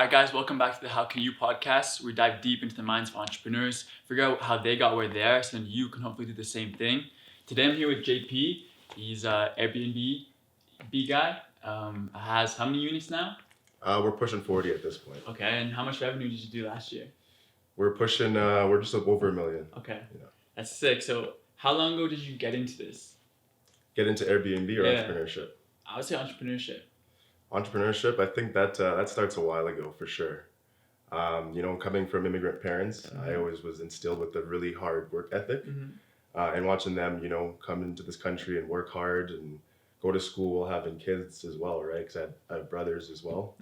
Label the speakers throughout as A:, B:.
A: Alright guys, welcome back to the How Can You podcast. We dive deep into the minds of entrepreneurs, figure out how they got where they are, so then you can hopefully do the same thing. Today I'm here with JP. He's an Airbnb guy. Has how many units now?
B: We're pushing 40 at this point.
A: Okay, and how much revenue did you do last year?
B: We're just over $1 million.
A: Okay,
B: Yeah.
A: That's sick. So how long ago did you get into this?
B: Get into Airbnb or entrepreneurship?
A: I would say entrepreneurship.
B: Entrepreneurship, I think that starts a while ago for sure. Coming from immigrant parents, I always was instilled with a really hard work ethic, and watching them, come into this country and work hard and go to school while having kids as well, right? Because I have brothers as well.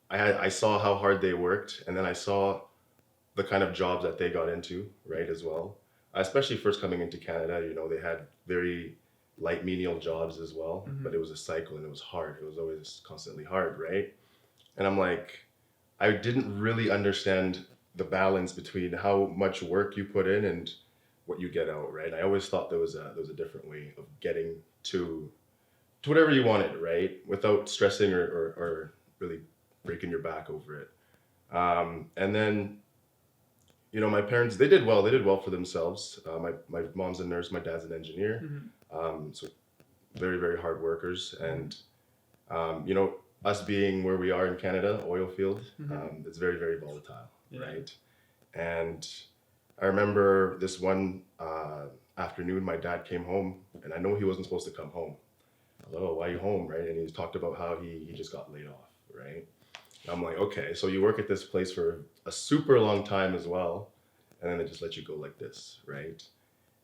B: I saw how hard they worked, and then I saw the kind of jobs that they got into, right, as well. Especially first coming into Canada, they had very light menial jobs as well, but it was a cycle and it was hard. It was always constantly hard, right? And I'm like, I didn't really understand the balance between how much work you put in and what you get out, right? I always thought there was a different way of getting to whatever you wanted, right? Without stressing or really breaking your back over it. And then, my parents, they did well for themselves. My mom's a nurse, my dad's an engineer. So very, very hard workers. And, us being where we are in Canada, oil field, it's very, very volatile, right? And I remember this one afternoon, my dad came home, and I know he wasn't supposed to come home. I was like, oh, why are you home, right? And he talked about how he just got laid off, right? And I'm like, okay, so you work at this place for a super long time as well, and then they just let you go like this, right?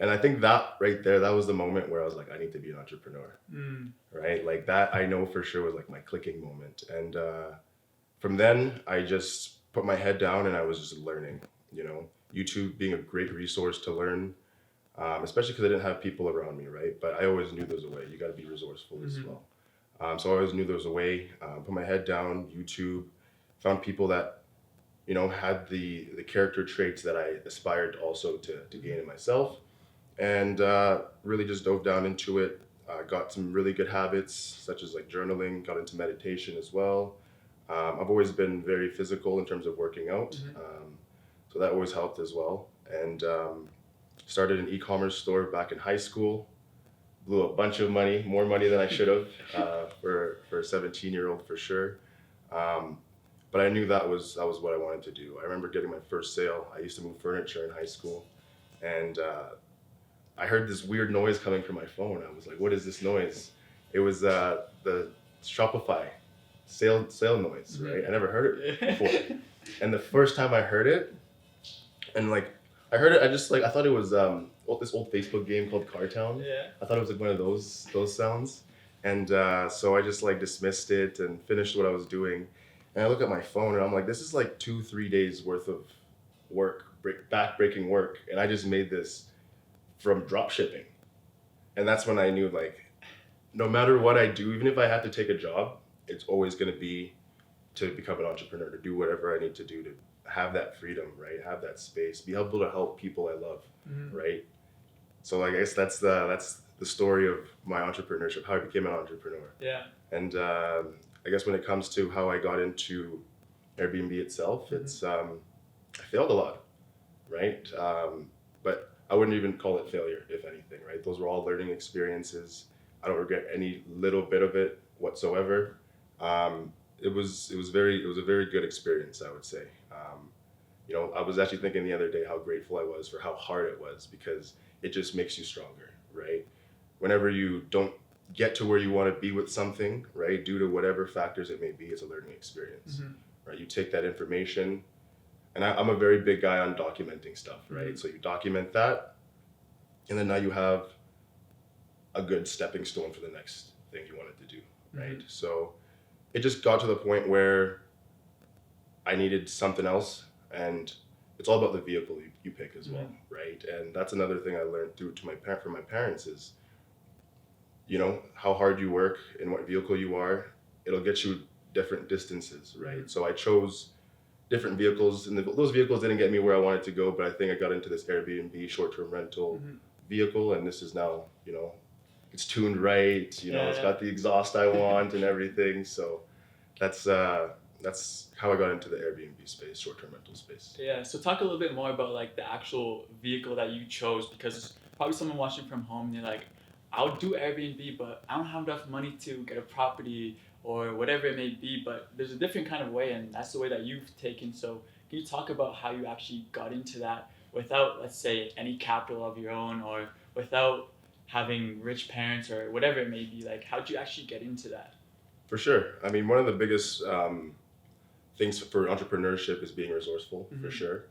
B: And I think that right there, that was the moment where I was like, I need to be an entrepreneur, right? Like that, I know for sure was like my clicking moment. And from then, I just put my head down and I was just learning, YouTube being a great resource to learn, especially because I didn't have people around me, right? But I always knew there was a way. You got to be resourceful as well. So I always knew there was a way. Put my head down, YouTube, found people that, had the character traits that I aspired also to gain in myself. And really just dove down into it. Got some really good habits, such as like journaling, got into meditation as well. I've always been very physical in terms of working out. So that always helped as well. And started an e-commerce store back in high school. Blew a bunch of money, more money than I should have for a 17-year-old for sure. But I knew that was what I wanted to do. I remember getting my first sale. I used to move furniture in high school. And I heard this weird noise coming from my phone. I was like, what is this noise? It was the Shopify sale noise, right? I never heard it before. And the first time I heard it, and like, I heard it, I thought it was this old Facebook game called Car Town. I thought it was like one of those sounds. And so I just like dismissed it and finished what I was doing. And I look at my phone and I'm like, this is like 2-3 days worth of work, back-breaking work. And I just made this from drop shipping. And that's when I knew, like, no matter what I do, even if I have to take a job, it's always going to be to become an entrepreneur, to do whatever I need to do to have that freedom, right? Have that space, be able to help people I love, right? So I guess that's the story of my entrepreneurship, how I became an entrepreneur.
A: Yeah.
B: And I guess when it comes to how I got into Airbnb itself, it's I failed a lot, right? But I wouldn't even call it failure, if anything, right? Those were all learning experiences. I don't regret any little bit of it whatsoever. It was a very good experience, I would say. I was actually thinking the other day how grateful I was for how hard it was, because it just makes you stronger, right? Whenever you don't get to where you want to be with something, right, due to whatever factors it may be, it's a learning experience, right? You take that information. And I'm a very big guy on documenting stuff, right? So you document that, and then now you have a good stepping stone for the next thing you wanted to do, right? So it just got to the point where I needed something else, and it's all about the vehicle you pick as well, right? And that's another thing I learned from my parents is, how hard you work and what vehicle you are, it'll get you different distances, right? So I chose different vehicles, and those vehicles didn't get me where I wanted to go, but I think I got into this Airbnb short-term rental vehicle, and this is now, it's tuned right, it's got the exhaust I want and everything. So that's that's how I got into the Airbnb space, short-term rental space.
A: Yeah, so talk a little bit more about like the actual vehicle that you chose, because probably someone watching from home and they're like, I would do Airbnb, but I don't have enough money to get a property or whatever it may be. But there's a different kind of way, and that's the way that you've taken. So can you talk about how you actually got into that without, let's say, any capital of your own, or without having rich parents or whatever it may be? Like, how'd you actually get into that?
B: For sure. I mean, one of the biggest things for entrepreneurship is being resourceful, for sure.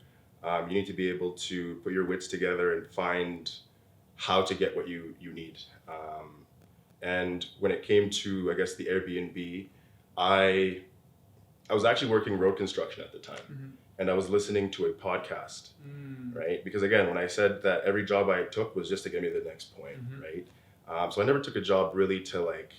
B: You need to be able to put your wits together and find how to get what you need. And when it came to, I guess, the Airbnb, I was actually working road construction at the time, and I was listening to a podcast, right? Because again, when I said that every job I took was just to get me to the next point, right? So I never took a job really to like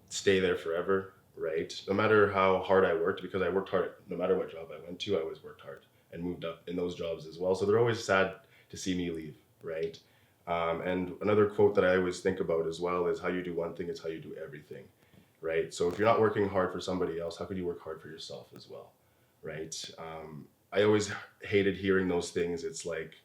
B: stay there forever, right? No matter how hard I worked, because I worked hard no matter what job I went to, I always worked hard and moved up in those jobs as well. So they're always sad to see me leave, right? And another quote that I always think about as well is how you do one thing is how you do everything, right? So if you're not working hard for somebody else, how could you work hard for yourself as well, right? I always hated hearing those things. It's like,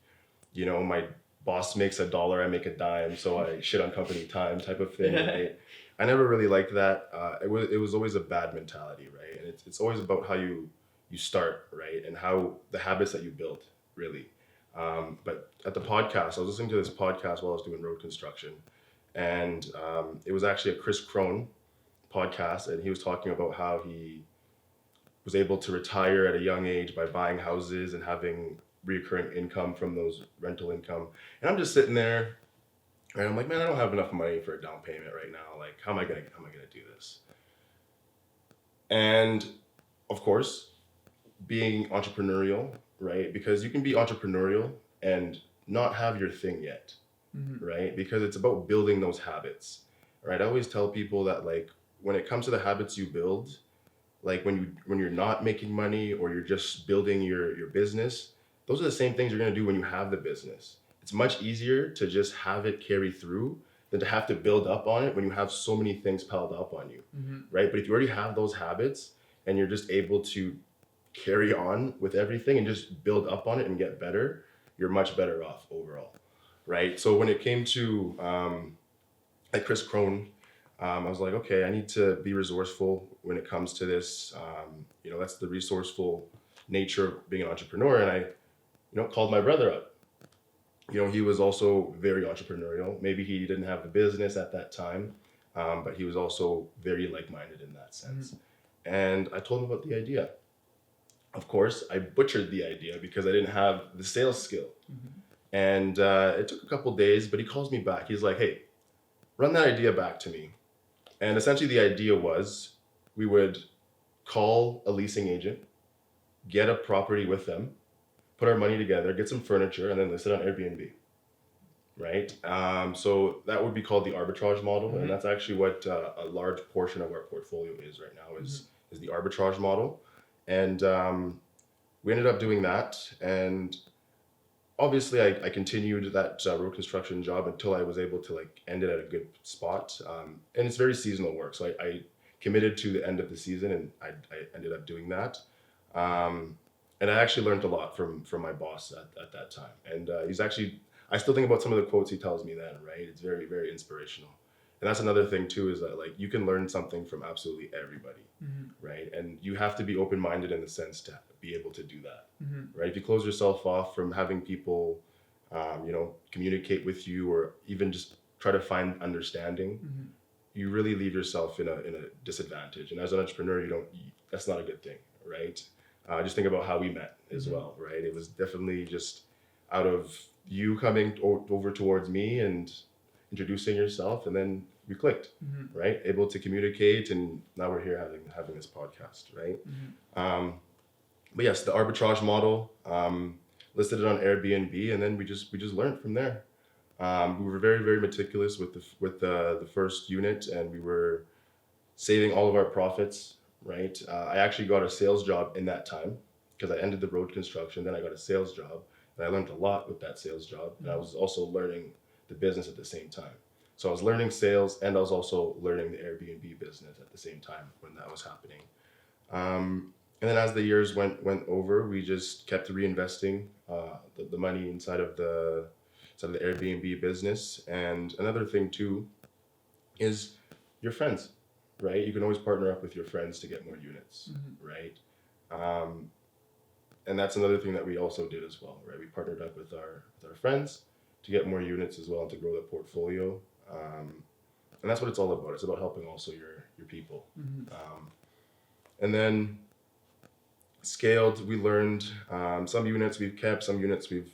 B: you know, my boss makes $1, I make a dime, so I shit on company time type of thing, right? I never really liked that. It was always a bad mentality, right? And it's always about how you start, right? And how the habits that you build, really. But at the podcast, I was listening to this podcast while I was doing road construction, and it was actually a Chris Crone podcast, and he was talking about how he was able to retire at a young age by buying houses and having recurring income from those rental income. And I'm just sitting there, and I'm like, man, I don't have enough money for a down payment right now. Like, how am I gonna do this? And of course, being entrepreneurial, right? Because you can be entrepreneurial and not have your thing yet, right? Because it's about building those habits, right? I always tell people that like when it comes to the habits you build, like when you're not making money or you're just building your business, those are the same things you're gonna do when you have the business. It's much easier to just have it carry through than to have to build up on it when you have so many things piled up on you, right? But if you already have those habits and you're just able to carry on with everything and just build up on it and get better, you're much better off overall, right? So when it came to like Chris Crone, I was like, okay, I need to be resourceful when it comes to this. You know, that's the resourceful nature of being an entrepreneur. And I, called my brother up. You know, he was also very entrepreneurial. Maybe he didn't have the business at that time, but he was also very like-minded in that sense. And I told him about the idea. Of course, I butchered the idea because I didn't have the sales skill. And it took a couple days, but he calls me back. He's like, hey, run that idea back to me. And essentially the idea was we would call a leasing agent, get a property with them, put our money together, get some furniture, and then list it on Airbnb, right? So that would be called the arbitrage model, and that's actually what a large portion of our portfolio is right now, is the arbitrage model. And we ended up doing that, and obviously I continued that road construction job until I was able to like end it at a good spot. And it's very seasonal work, so I committed to the end of the season, and I ended up doing that. And I actually learned a lot from my boss at that time. And he's actually, I still think about some of the quotes he tells me then, right? It's very, very inspirational. And that's another thing too, is that like you can learn something from absolutely everybody, right? And you have to be open-minded in the sense to be able to do that, right? If you close yourself off from having people, communicate with you or even just try to find understanding, you really leave yourself in a disadvantage. And as an entrepreneur, that's not a good thing, right? Just think about how we met as well, right? It was definitely just out of you coming over towards me and introducing yourself, and then we clicked, right? Able to communicate, and now we're here having this podcast, right? But yes, the arbitrage model, listed it on Airbnb, and then we just learned from there. We were very, very meticulous with the first unit, and we were saving all of our profits. Right. I actually got a sales job in that time because I ended the road construction. Then I got a sales job, and I learned a lot with that sales job. And I was also learning the business at the same time. So I was learning sales, and I was also learning the Airbnb business at the same time when that was happening. And then as the years went over, we just kept reinvesting the money inside of the Airbnb business. And another thing too is your friends, right? You can always partner up with your friends to get more units, right? Um, and that's another thing that we also did as well, right? We partnered up with our friends to get more units as well and to grow the portfolio. And that's what it's all about. It's about helping also your people. And then scaled, we learned some units we've kept, some units we've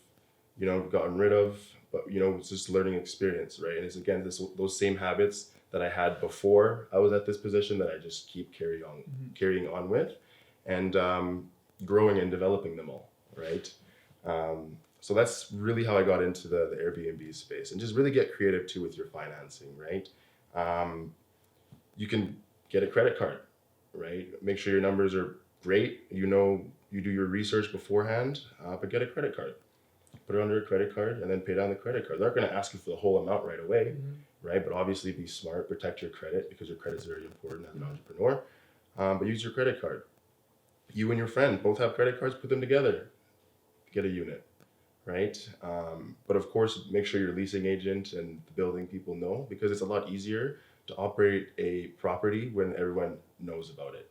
B: gotten rid of, but it's just learning experience, right? And it's again those same habits that I had before I was at this position that I just keep carrying on with, and growing and developing them all, right? So that's really how I got into the Airbnb space, and just really get creative too with your financing, right? You can get a credit card, right? Make sure your numbers are great. You do your research beforehand, but get a credit card. Put it under a credit card and then pay down the credit card. They're not going to ask you for the whole amount right away, right? But obviously be smart, protect your credit because your credit is very important as an entrepreneur. But use your credit card. You and your friend both have credit cards, put them together, get a unit, right? But of course, make sure your leasing agent and the building people know, because it's a lot easier to operate a property when everyone knows about it.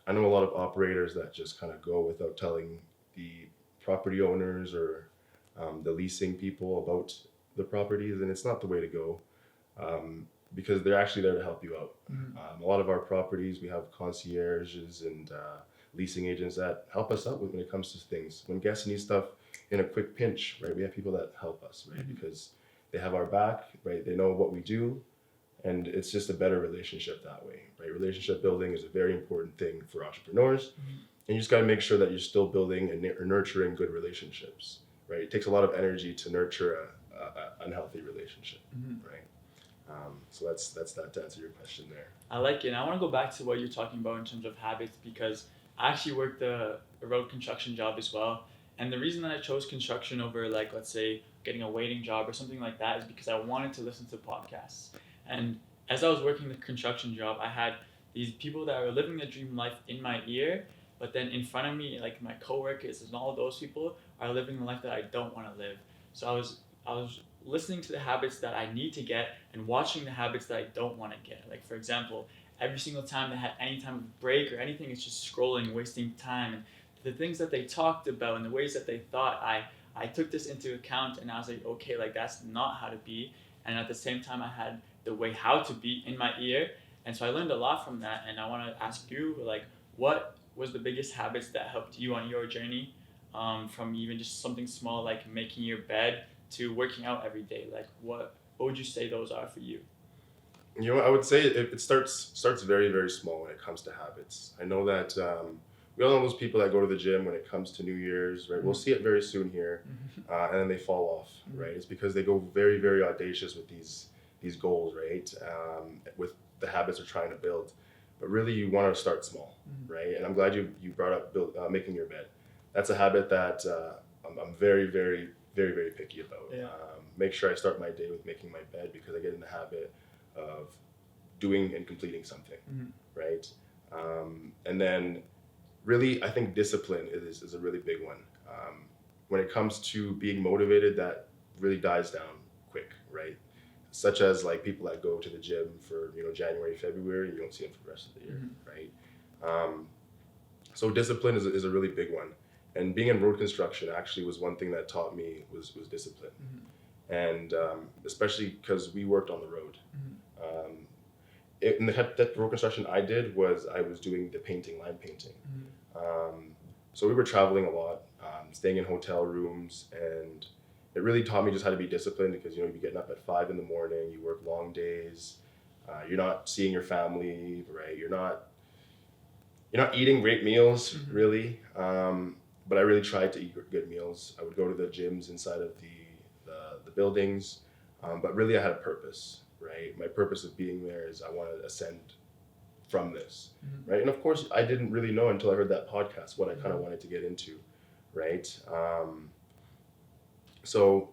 B: I know a lot of operators that just kind of go without telling the property owners or the leasing people about the properties, and it's not the way to go, because they're actually there to help you out. A lot of our properties, we have concierges and leasing agents that help us out when it comes to things. When guests need stuff in a quick pinch, right, we have people that help us, right, because they have our back, right, they know what we do, and it's just a better relationship that way, right? Relationship building is a very important thing for entrepreneurs. And you just got to make sure that you're still building and nurturing good relationships, right? It takes a lot of energy to nurture a unhealthy relationship, right? So that's that to answer your question there.
A: I like it. And I want to go back to what you're talking about in terms of habits, because I actually worked a road construction job as well. And the reason that I chose construction over, like, let's say, getting a waiting job or something like that is because I wanted to listen to podcasts. And as I was working the construction job, I had these people that were living their dream life in my ear, but then in front of me, like my coworkers and all of those people are living the life that I don't want to live. So I was listening to the habits that I need to get and watching the habits that I don't want to get. Like, for example, every single time they had any time of break or anything, it's just scrolling, wasting time. And the things that they talked about and the ways that they thought, I took this into account, and I was like, okay, like that's not how to be. And at the same time, I had the way how to be in my ear. And so I learned a lot from that. And I want to ask you, like, what was the biggest habits that helped you on your journey, from even just something small like making your bed to working out every day? Like, what would you say those are for you?
B: I would say it starts very, very small when it comes to habits. I know that we all know those people that go to the gym when it comes to New Year's, right? We'll see it very soon here, and then they fall off, right? It's because they go very, very audacious with these goals, right? With the habits they're trying to build. But really, you want to start small, right? And I'm glad you brought up making your bed. That's a habit that I'm very, very, very, very picky about.
A: Yeah.
B: Make sure I start my day with making my bed, because I get in the habit of doing and completing something, right? And then really, I think discipline is a really big one. When it comes to being motivated, that really dies down quick, right? Such as like people that go to the gym for January, February, you don't see them for the rest of the year, right? So discipline is a really big one, and being in road construction actually was one thing that taught me was discipline, and especially because we worked on the road. In that road construction I did was I was doing the painting, line painting. So we were traveling a lot, staying in hotel rooms, and it really taught me just how to be disciplined, because you're getting up at 5 a.m, you work long days, you're not seeing your family, right? You're not eating great meals, really. But I really tried to eat good meals. I would go to the gyms inside of the buildings, but really I had a purpose, right? My purpose of being there is I want to ascend from this, right? And of course, I didn't really know until I heard that podcast what I kind of wanted to get into, right? So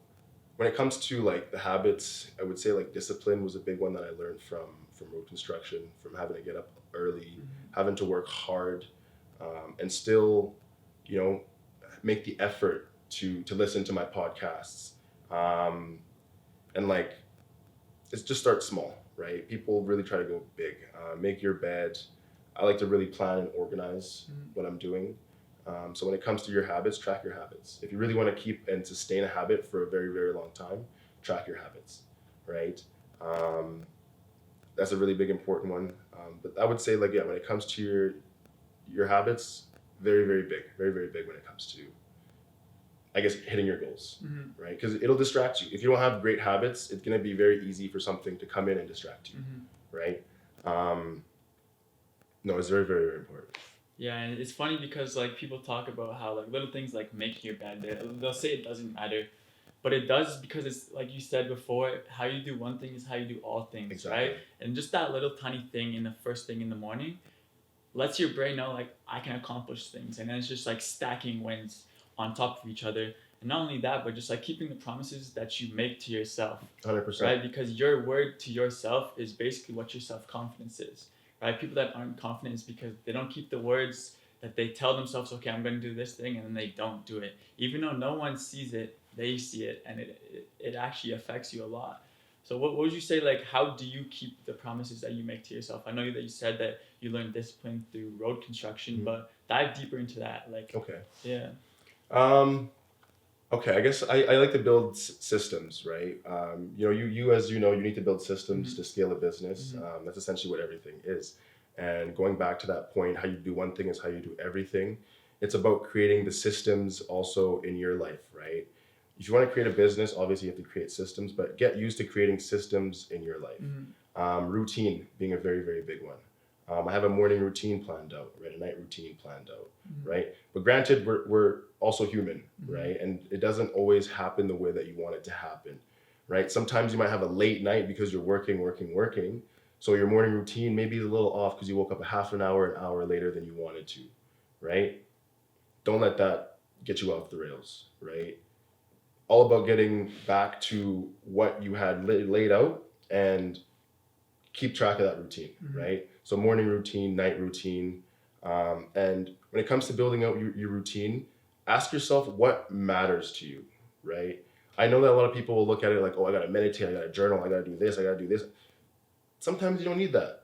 B: when it comes to like the habits, I would say like discipline was a big one that I learned from road construction, from having to get up early, having to work hard, and still, you know, make the effort to listen to my podcasts, and like it's just start small, right? People really try to go big. Make your bed. I like to really plan and organize what I'm doing. So when it comes to your habits, track your habits. If you really want to keep and sustain a habit for a very, very long time, track your habits, right? That's a really big important one. But I would say like, yeah, when it comes to your habits, very, very big, very, very big when it comes to, I guess, hitting your goals, right? Because it'll distract you. If you don't have great habits, it's going to be very easy for something to come in and distract you, right? No, it's very, very, very important.
A: Yeah, and it's funny because like people talk about how like little things like making your bed, they'll say it doesn't matter, but it does, because it's like you said before, how you do one thing is how you do all things,
B: Exactly.
A: right? And just that little tiny thing in the first thing in the morning lets your brain know like I can accomplish things, and then it's just like stacking wins on top of each other. And not only that, but just like keeping the promises that you make to yourself,
B: 100%.
A: right? Because your word to yourself is basically what your self-confidence is, right? People that aren't confident is because they don't keep the words that they tell themselves, okay, I'm going to do this thing, and then they don't do it. Even though no one sees it, they see it, and it actually affects you a lot. So what would you say, like, how do you keep the promises that you make to yourself? I know that you said that you learned discipline through road construction, but dive deeper into that. Like,
B: Okay.
A: Yeah.
B: Okay, I guess I like to build systems, right? You know, you as you know, you need to build systems to scale a business. That's essentially what everything is. And going back to that point, how you do one thing is how you do everything. It's about creating the systems also in your life, right? If you want to create a business, obviously you have to create systems, but get used to creating systems in your life. Routine being a very, very big one. I have a morning routine planned out, right? A night routine planned out, right? But granted, we're also human, right? And it doesn't always happen the way that you want it to happen, right? Sometimes you might have a late night because you're working. So your morning routine maybe is a little off because you woke up a half an hour later than you wanted to, right? Don't let that get you off the rails, right? All about getting back to what you had laid out and keep track of that routine, right? So morning routine, night routine. And when it comes to building out your routine, ask yourself what matters to you, right? I know that a lot of people will look at it like, oh, I got to meditate, I got to journal, I got to do this. Sometimes you don't need that,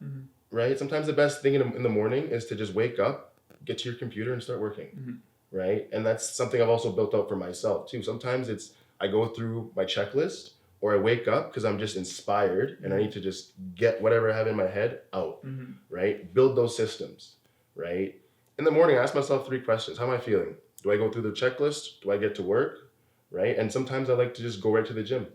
B: right? Sometimes the best thing in the morning is to just wake up, get to your computer and start working, right? And that's something I've also built out for myself too. Sometimes it's, I go through my checklist, or I wake up because I'm just inspired and I need to just get whatever I have in my head out, right? Build those systems, right? In the morning, I ask myself 3 questions. How am I feeling? Do I go through the checklist? Do I get to work, right? And sometimes I like to just go right to the gym,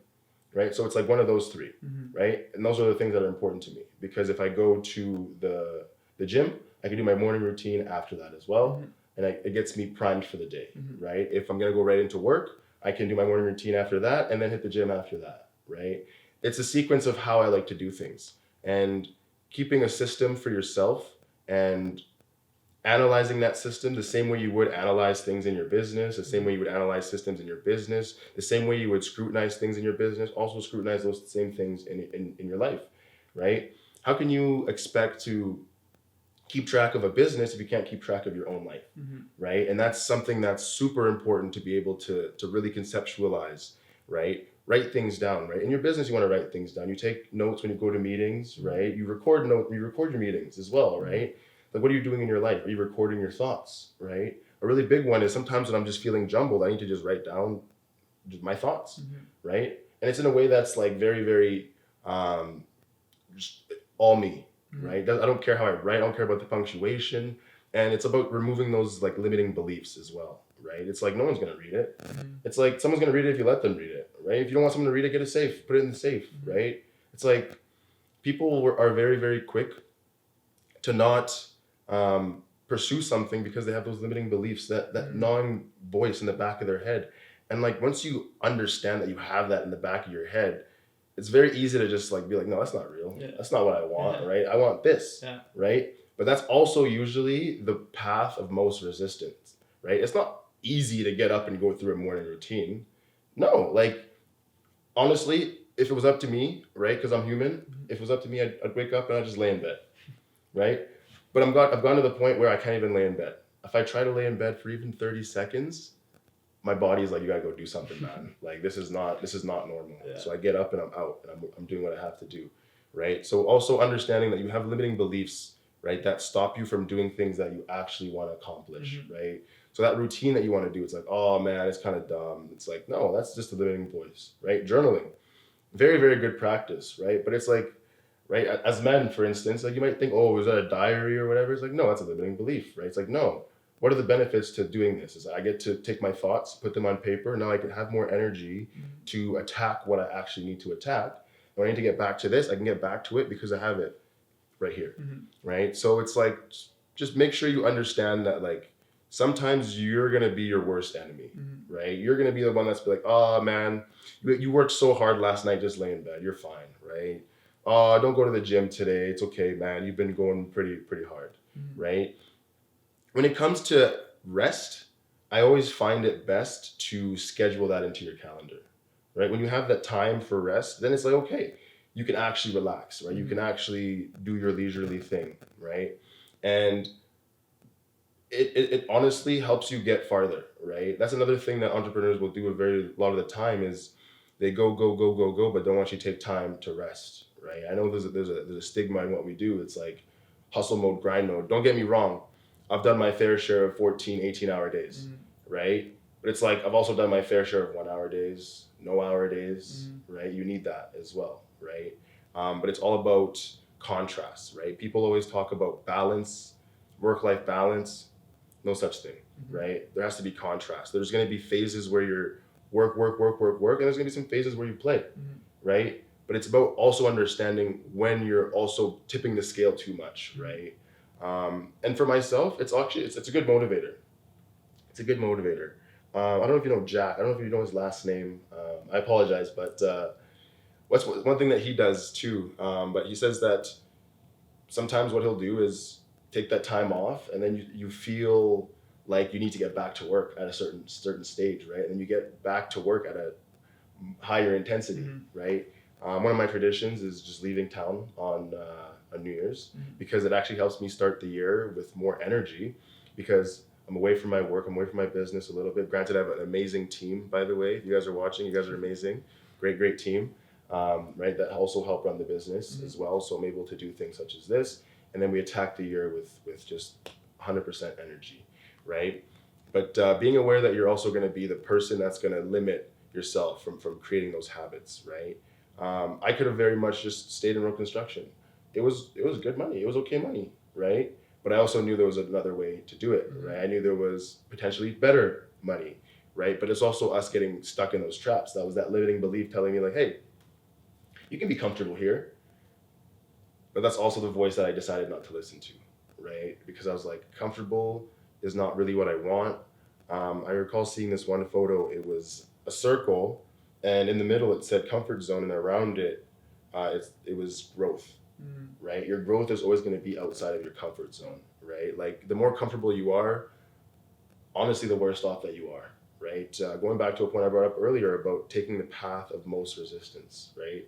B: right? So it's like one of those 3, right? And those are the things that are important to me, because if I go to the gym, I can do my morning routine after that as well. And it gets me primed for the day, right? If I'm going to go right into work, I can do my morning routine after that and then hit the gym after that, right? It's a sequence of how I like to do things, and keeping a system for yourself and analyzing that system the same way you would analyze things in your business, the same way you would analyze systems in your business, the same way you would scrutinize things in your business, also scrutinize those same things in your life, right? How can you expect to keep track of a business if you can't keep track of your own life, right? And that's something that's super important to be able to really conceptualize, right? Write things down, right? In your business, you want to write things down. You take notes when you go to meetings, right? You record your meetings as well, right? Like, what are you doing in your life? Are you recording your thoughts, right? A really big one is sometimes when I'm just feeling jumbled, I need to just write down my thoughts, right? And it's in a way that's like very, very just all me, right? I don't care how I write. I don't care about the punctuation. And it's about removing those like limiting beliefs as well, right? It's like no one's going to read it. It's like someone's going to read it if you let them read it, right? If you don't want someone to read it, get a safe. Put it in the safe, right? It's like people are very, very quick to not pursue something because they have those limiting beliefs, that gnawing voice in the back of their head. And like once you understand that you have that in the back of your head, it's very easy to just like be like, no, that's not real. That's not what I want, right? I want this, right? But that's also usually the path of most resistance, right? It's not easy to get up and go through a morning routine. No, like Honestly, if it was up to me, right, because I'm human,
A: Mhm.
B: if it was up to me, I'd wake up and I'd just lay in bed, right? But I've gone to the point where I can't even lay in bed. If I try to lay in bed for even 30 seconds, my body's like, you gotta go do something, man. Like this is not normal.
A: Yeah.
B: So I get up and I'm out and I'm doing what I have to do, right? So also understanding that you have limiting beliefs, right, that stop you from doing things that you actually want to accomplish, right? So that routine that you want to do, it's like, oh man, it's kind of dumb. It's like, no, that's just a limiting voice, right? Journaling, very, very good practice, right? But it's like, right, as men, for instance, like you might think, oh, is that a diary or whatever? It's like, no, that's a limiting belief, right? It's like, no, what are the benefits to doing this? Is I get to take my thoughts, put them on paper. Now I can have more energy to attack what I actually need to attack. When I need to get back to this, I can get back to it because I have it right here, right? So it's like, just make sure you understand that, like, sometimes you're gonna be your worst enemy, right? You're gonna be the one that's be like, oh man, you worked so hard last night, just lay in bed, you're fine, right? Oh, don't go to the gym today, it's okay, man, you've been going pretty hard, right? When it comes to rest, I always find it best to schedule that into your calendar, right? When you have that time for rest, then it's like, okay, you can actually relax, right? You can actually do your leisurely thing, right? And it honestly helps you get farther, right? That's another thing that entrepreneurs will do a lot of the time is they go, but don't actually take time to rest, right? I know there's a stigma in what we do. It's like hustle mode, grind mode. Don't get me wrong. I've done my fair share of 14, 18-hour days, right? But it's like I've also done my fair share of 1 hour days, no hour days, right? You need that as well, right? But it's all about contrast, right? People always talk about balance, work-life balance. No such thing, right? There has to be contrast. There's going to be phases where you're work, and there's going to be some phases where you play, right? But it's about also understanding when you're also tipping the scale too much, right? And for myself, it's actually it's a good motivator. It's a good motivator. I don't know if you know Jack. I don't know if you know his last name. I apologize, but what's one thing that he does too? But he says that sometimes what he'll do is take that time off, and then you feel like you need to get back to work at a certain stage, right? And then you get back to work at a higher intensity, right? One of my traditions is just leaving town on New Year's because it actually helps me start the year with more energy because I'm away from my work, I'm away from my business a little bit. Granted, I have an amazing team, by the way. If you guys are watching, you guys are amazing. Great team, right? That also help run the business as well. So I'm able to do things such as this. And then we attack the year with just 100% energy, right? But being aware that you're also going to be the person that's going to limit yourself from creating those habits, right? I could have very much just stayed in road construction. It was good money. It was okay money, right? But I also knew there was another way to do it, right? I knew there was potentially better money, right? But it's also us getting stuck in those traps. That was that limiting belief telling me like, hey, you can be comfortable here. But that's also the voice that I decided not to listen to, right? Because I was like, comfortable is not really what I want. I recall seeing this one photo. It was a circle, and in the middle it said comfort zone, and around it, it was growth, right? Your growth is always going to be outside of your comfort zone, right? Like the more comfortable you are, honestly, the worse off that you are, right? Going back to a point I brought up earlier about taking the path of most resistance, right?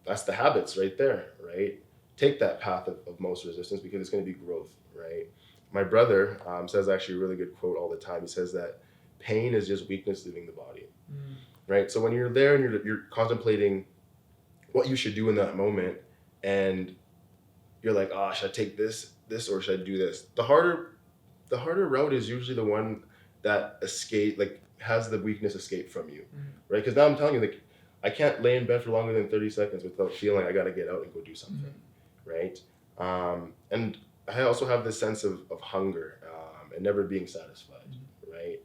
B: That's the habits right there, right? Take that path of most resistance because it's going to be growth, right? My brother says actually a really good quote all the time. He says that pain is just weakness leaving the body, right? So when you're there and you're contemplating what you should do in that moment, and you're like, oh, should I take this, or should I do this? The harder route is usually the one that has the weakness escape from you, right? Because now I'm telling you, like, I can't lay in bed for longer than 30 seconds without feeling I got to get out and go do something, right? And I also have this sense of hunger and never being satisfied, right?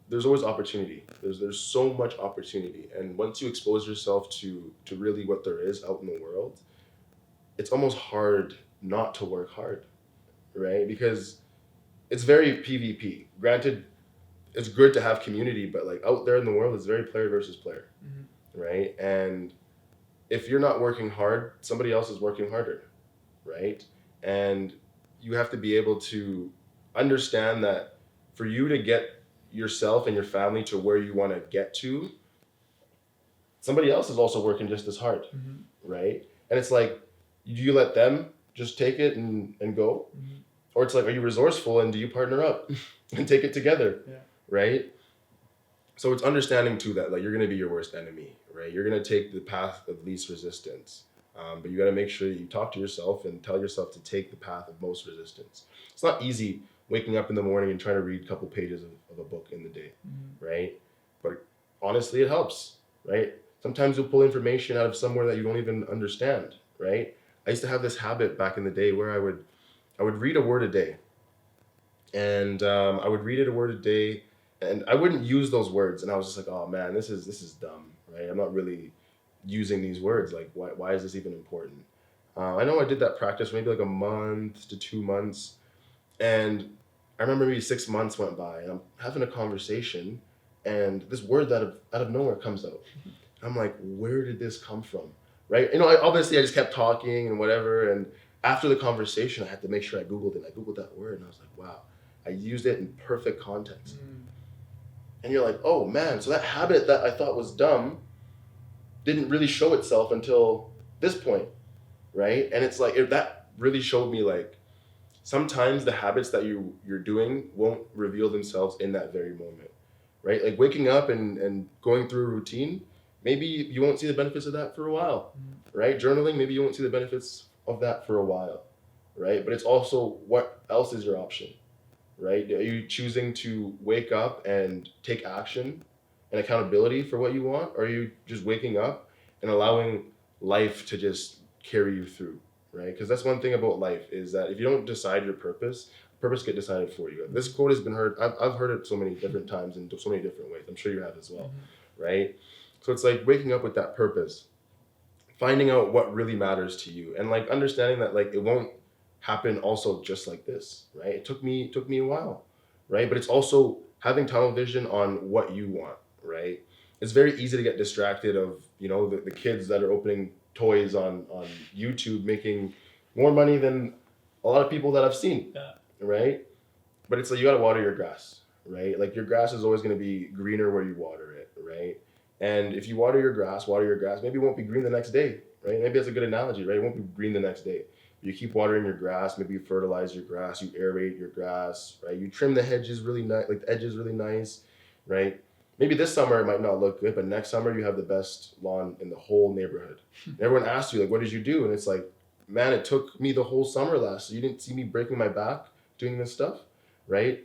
B: There's always opportunity. There's so much opportunity, and once you expose yourself to really what there is out in the world, it's almost hard not to work hard, right? Because it's very PvP. Granted, it's good to have community, but like out there in the world, it's very player versus player, right? And if you're not working hard, somebody else is working harder, right? And you have to be able to understand that for you to get yourself and your family to where you want to get to, somebody else is also working just as hard,
A: Mm-hmm.
B: right? And it's like, do you let them just take it and go?
A: Mm-hmm.
B: Or it's like, are you resourceful and do you partner up and take it together,
A: Yeah.
B: right? So it's understanding too that like you're gonna be your worst enemy, right? You're gonna take the path of least resistance, but you got to make sure that you talk to yourself and tell yourself to take the path of most resistance. It's not easy waking up in the morning and trying to read a couple pages of a book in the day,
A: Mm-hmm.
B: right? But honestly, it helps, right? Sometimes you'll pull information out of somewhere that you don't even understand, right? I used to have this habit back in the day where I would read a word a day, and I would read it a word a day, and I wouldn't use those words, and I was just like, oh man, this is dumb, right? I'm not really using these words. Like, why is this even important? I know I did that practice for maybe like a month to 2 months, and I remember maybe 6 months went by, and I'm having a conversation, and this word that out of nowhere comes out. I'm like, where did this come from? Right? Obviously I just kept talking and whatever. And after the conversation, I had to make sure I Googled it. I Googled that word and I was like, wow, I used it in perfect context.
A: Mm-hmm.
B: And you're like, oh man, so that habit that I thought was dumb didn't really show itself until this point, right? And it's like, that really showed me like, sometimes the habits that you're doing won't reveal themselves in that very moment, right? Like waking up and going through a routine, maybe you won't see the benefits of that for a while,
A: Mm-hmm.
B: right? Journaling, maybe you won't see the benefits of that for a while, right? But it's also, what else is your option, right? Are you choosing to wake up and take action and accountability for what you want? Or are you just waking up and allowing life to just carry you through, right? Because that's one thing about life, is that if you don't decide your purpose get decided for you. This quote has been heard, I've heard it so many different times in so many different ways. I'm sure you have as well, right? So it's like waking up with that purpose, finding out what really matters to you, and like understanding that like it won't happen also just like this, right? It took me a while, right? But it's also having tunnel vision on what you want, right? It's very easy to get distracted of, the kids that are opening toys on YouTube making more money than a lot of people that I've seen,
A: Yeah.
B: right? But it's like, you got to water your grass, right? Like your grass is always going to be greener where you water it, right? And if you water your grass, maybe it won't be green the next day, right? Maybe that's a good analogy, right? It won't be green the next day. You keep watering your grass, maybe you fertilize your grass, you aerate your grass, right? You trim the hedges really nice, like the edges really nice, right? Maybe this summer it might not look good, but next summer you have the best lawn in the whole neighborhood. And everyone asks you, like, what did you do? And it's like, man, it took me the whole summer last. You didn't see me breaking my back doing this stuff, right?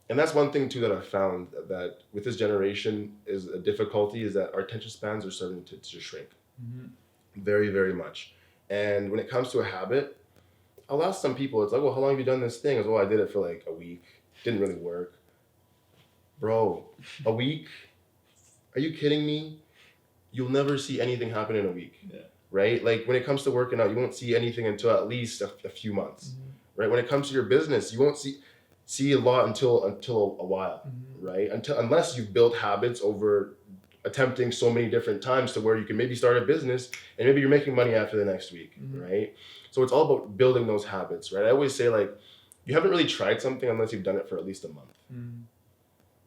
B: And that's one thing too that I've found, that with this generation is a difficulty, is that our attention spans are starting to shrink
A: Mm-hmm.
B: very, very much. And when it comes to a habit, I'll ask some people, it's like, well, how long have you done this thing? I was, well, I did it for like a week. Didn't really work. Bro, a week? Are you kidding me? You'll never see anything happen in a week,
A: Yeah.
B: right? Like when it comes to working out, you won't see anything until at least a few months,
A: Mm-hmm.
B: right? When it comes to your business, you won't see a lot until a while,
A: Mm-hmm.
B: right? Unless you've built habits over attempting so many different times to where you can maybe start a business and maybe you're making money after the next week,
A: Mm-hmm.
B: right? So it's all about building those habits, right? I always say, like, you haven't really tried something unless you've done it for at least a month,
A: Mm-hmm.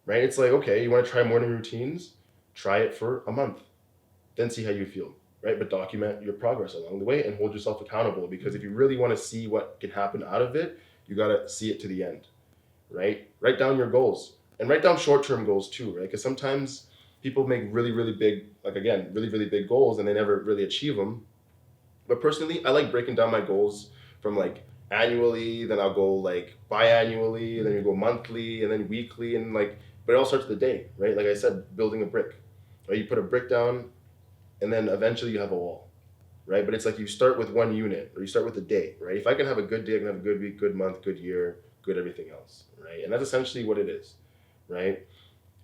B: right? It's like, okay, you want to try morning routines? Try it for a month, then see how you feel, right? But document your progress along the way and hold yourself accountable, because if you really want to see what can happen out of it, you got to see it to the end, right? Write down your goals and write down short-term goals too, right? Because sometimes people make really, really big, like again, really, really big goals and they never really achieve them. But personally, I like breaking down my goals from like annually, then I'll go like biannually, and then you go monthly, and then weekly, and like, but it all starts with the day, right? Like I said, building a brick, right? You put a brick down, and then eventually you have a wall, right? But it's like you start with one unit, or you start with a day, right? If I can have a good day, I can have a good week, good month, good year, good everything else, right? And that's essentially what it is, right?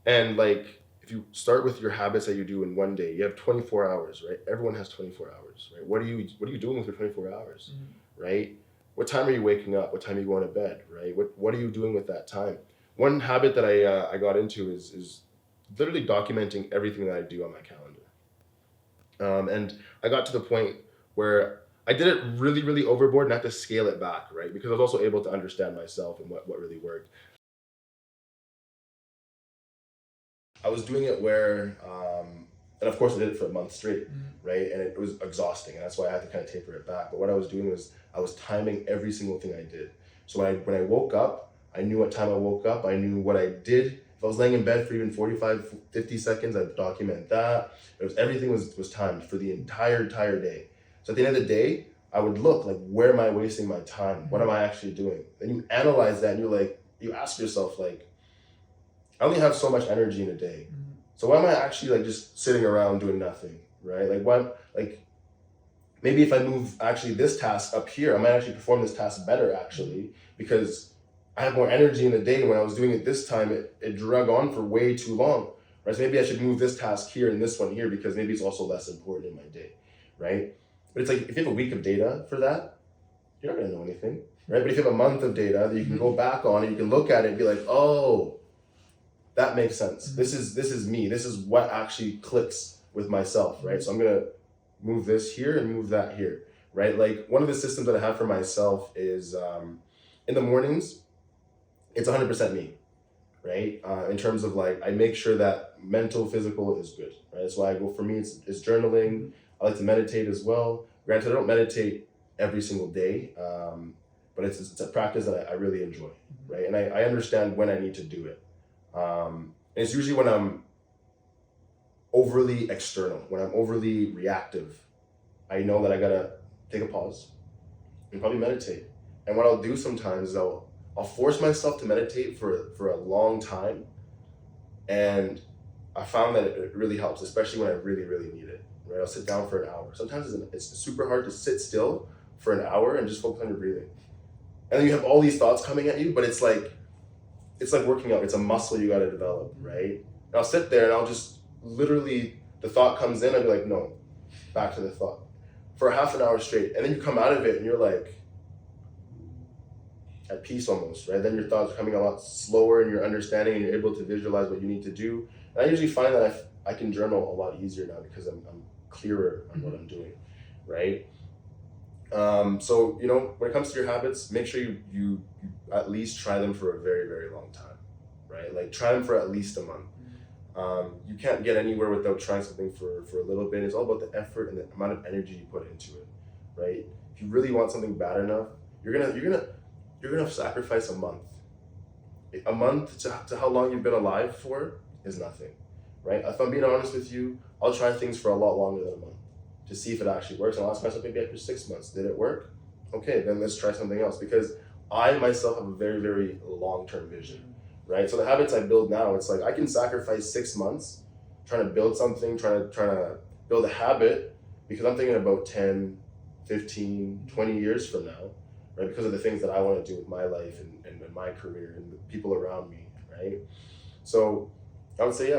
B: And like, if you start with your habits that you do in one day, you have 24 hours, right? Everyone has 24 hours, right? What are you doing with your 24 hours,
A: Mm-hmm.
B: right? What time are you waking up? What time are you going to bed, right? What are you doing with that time? One habit that I got into is literally documenting everything that I do on my calendar. And I got to the point where I did it really, really overboard and I had to scale it back, right? Because I was also able to understand myself and what really worked. I was doing it where And of course I did it for a month straight, right? And it was exhausting, and that's why I had to kind of taper it back. But what I was doing was I was timing every single thing I did. So when I woke up, I knew what time I woke up, I knew what I did. If I was laying in bed for even 45, 50 seconds, I'd document that. Everything was timed for the entire day. So at the end of the day, I would look like, where am I wasting my time? What am I actually doing? Then you analyze that and you ask yourself, like, I only have so much energy in a day. So why am I actually like just sitting around doing nothing, right? Maybe if I move actually this task up here, I might actually perform this task better actually, because I have more energy in the day. When I was doing it this time, it drug on for way too long, right? So maybe I should move this task here and this one here, because maybe it's also less important in my day, right? But it's like, if you have a week of data for that, you're not gonna know anything, right? But if you have a month of data that you can go back on and you can look at it and be like, oh, that makes sense. This is me. This is what actually clicks with myself, right? So I'm gonna move this here and move that here, right? Like, one of the systems that I have for myself is in the mornings, it's 100% me, right? In terms of like, I make sure that mental, physical is good, right? That's why for me, it's journaling. I like to meditate as well. Granted, I don't meditate every single day, but it's a practice that I really enjoy, right? And I understand when I need to do it. And it's usually when I'm overly external, when I'm overly reactive. I know that I gotta take a pause and probably meditate. And what I'll do sometimes is I'll force myself to meditate for a long time. And I found that it really helps, especially when I really, really need it, right? I'll sit down for an hour. Sometimes it's super hard to sit still for an hour and just focus on your breathing. And then you have all these thoughts coming at you, but it's like working out. It's a muscle you got to develop, right? And I'll sit there and I'll just literally, the thought comes in, I'll be like, no, back to the thought for a half an hour straight. And then you come out of it and you're like at peace almost, right? Then your thoughts are coming a lot slower and you're understanding and you're able to visualize what you need to do. And I usually find that I can journal a lot easier now because I'm clearer on what I'm doing, right? So, when it comes to your habits, make sure you at least try them for a very, very long time, right? Like, try them for at least a month. You can't get anywhere without trying something for a little bit. It's all about the effort and the amount of energy you put into it, right? If you really want something bad enough, you're gonna sacrifice a month. A month to how long you've been alive for is nothing, right? If I'm being honest with you, I'll try things for a lot longer than a month to see if it actually works. And I'll ask myself, maybe after 6 months, did it work? Okay, then let's try something else, because I myself have a very, very long-term vision, right? So the habits I build now, it's like I can sacrifice 6 months trying to build something, trying to build a habit, because I'm thinking about 10, 15, 20 years from now, right? Because of the things that I want to do with my life and my career and the people around me, right? So I would say,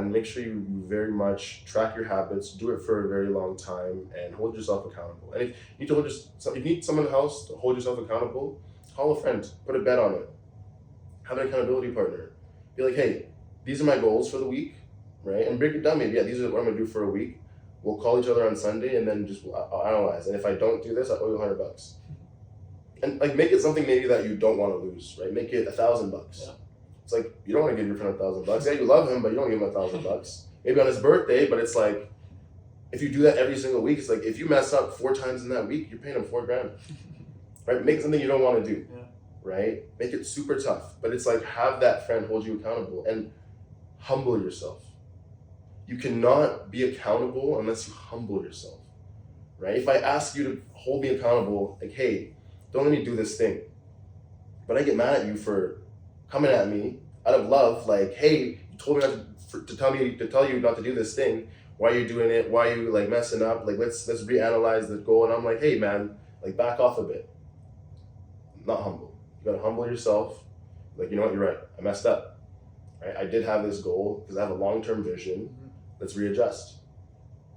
B: make sure you very much track your habits, do it for a very long time, and hold yourself accountable. And if you need someone in the house to hold yourself accountable, call a friend, put a bet on it, have an accountability partner. Be like, hey, these are my goals for the week, right? And break it down. Maybe, these are what I'm gonna do for a week. We'll call each other on Sunday and then just I'll analyze. And if I don't do this, I owe you $100. And like, make it something maybe that you don't want to lose, right? Make it $1,000. Yeah. It's like, you don't want to give your friend $1,000. Yeah, you love him, but you don't give him $1,000. Maybe on his birthday, but it's like, if you do that every single week, it's like, if you mess up 4 times in that week, you're paying him $4,000, right? Make it something you don't want to do, right? Make it super tough, but it's like, have that friend hold you accountable and humble yourself. You cannot be accountable unless you humble yourself, right? If I ask you to hold me accountable, like, hey, don't let me do this thing, but I get mad at you for coming at me out of love, like, hey, you told me not to tell you not to do this thing. Why are you doing it? Why are you like messing up? Like, let's reanalyze the goal. And I'm like, hey man, like, back off a bit. Not humble. You gotta humble yourself. Like, you know what? You're right. I messed up. Right? I did have this goal because I have a long-term vision. Let's readjust.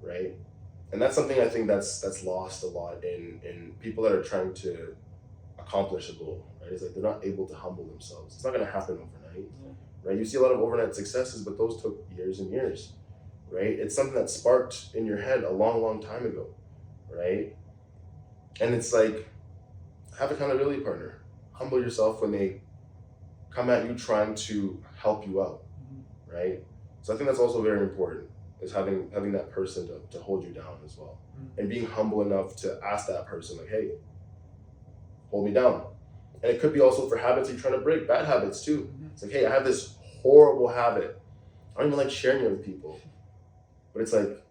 B: Right? And that's something I think that's lost a lot in people that are trying to accomplish a goal, right? It's like they're not able to humble themselves. It's not going to happen overnight, right? You see a lot of overnight successes, but those took years and years, right? It's something that sparked in your head a long, long time ago, right? And it's like, have an accountability partner. Humble yourself when they come at you trying to help you out, right? So I think that's also very important. is having that person to hold you down as well, and being humble enough to ask that person like, hey, hold me down. And it could be also for habits you're trying to break, bad habits too. It's like, hey, I have this horrible habit. I don't even like sharing it with people, but it's like,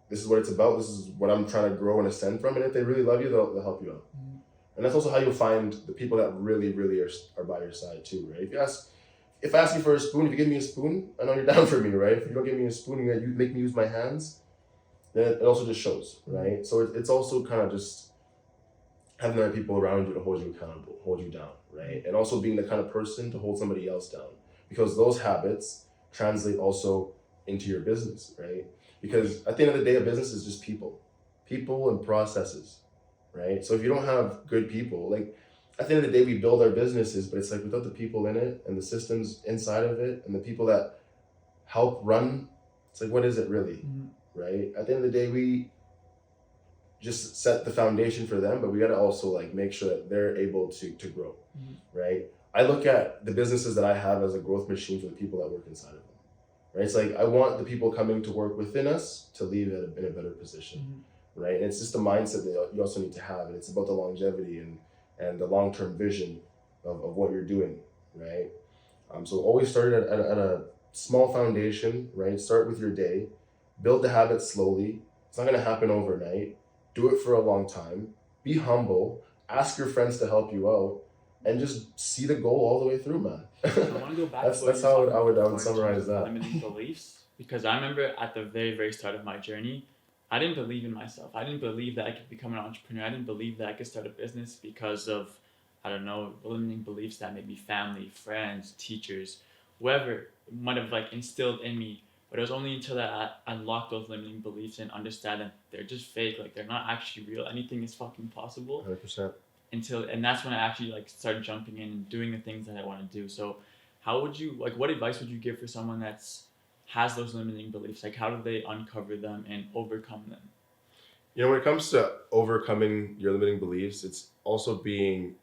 B: this is what it's about. This is what I'm trying to grow and ascend from. And if they really love you, they'll help you out. And that's also how you'll find the people that really, really are by your side too, right? If I ask you for a spoon, if you give me a spoon, I know you're down for me, right? If you don't give me a spoon, you make me use my hands, then it also just shows, right? So it's also kind of just having the right people around you to hold you accountable, hold you down, right? And also being the kind of person to hold somebody else down, because those habits translate also into your business, right? Because at the end of the day, a business is just people and processes, right? So if you don't have good people, like at the end of the day, we build our businesses, but it's like without the people in it and the systems inside of it and the people that help run, it's like, what is it really, right? At the end of the day, we just set the foundation for them, but we got to also like make sure that they're able to grow, right? I look at the businesses that I have as a growth machine for the people that work inside of them, right? It's like I want the people coming to work within us to leave in a better position, right? And it's just the mindset that you also need to have, and it's about the longevity and the long-term vision of what you're doing, right? So always start at a small foundation, right? Start with your day, build the habits slowly. It's not going to happen overnight. Do it for a long time. Be humble. Ask your friends to help you out, and just see the goal all the way through, man.
A: I want to go back.
B: That's how I would summarize that.
A: Limiting beliefs, because I remember at the very, very start of my journey, I didn't believe in myself. I didn't believe that I could become an entrepreneur. I didn't believe that I could start a business because of, I don't know, limiting beliefs that maybe family, friends, teachers, whoever might have like instilled in me. But it was only until I unlocked those limiting beliefs and understand that they're just fake, like they're not actually real. Anything is fucking possible.
B: 100%.
A: And that's when I actually like started jumping in and doing the things that I want to do. So how would you, like, what advice would you give for someone has those limiting beliefs? Like, how do they uncover them and overcome them?
B: You know, when it comes to overcoming your limiting beliefs, it's also being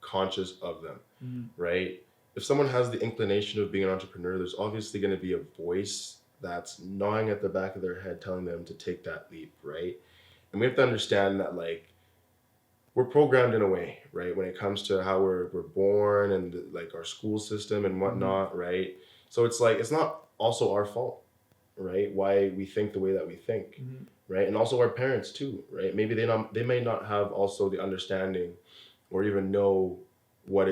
B: conscious of them, right? If someone has the inclination of being an entrepreneur, there's obviously going to be a voice that's gnawing at the back of their head telling them to take that leap, right? And we have to understand that, like, we're programmed in a way, right? When it comes to how we're born and like our school system and whatnot, right? So it's like, it's not also our fault, right? Why we think the way that we think, right? And also our parents too, right? Maybe they may not have also the understanding or even know what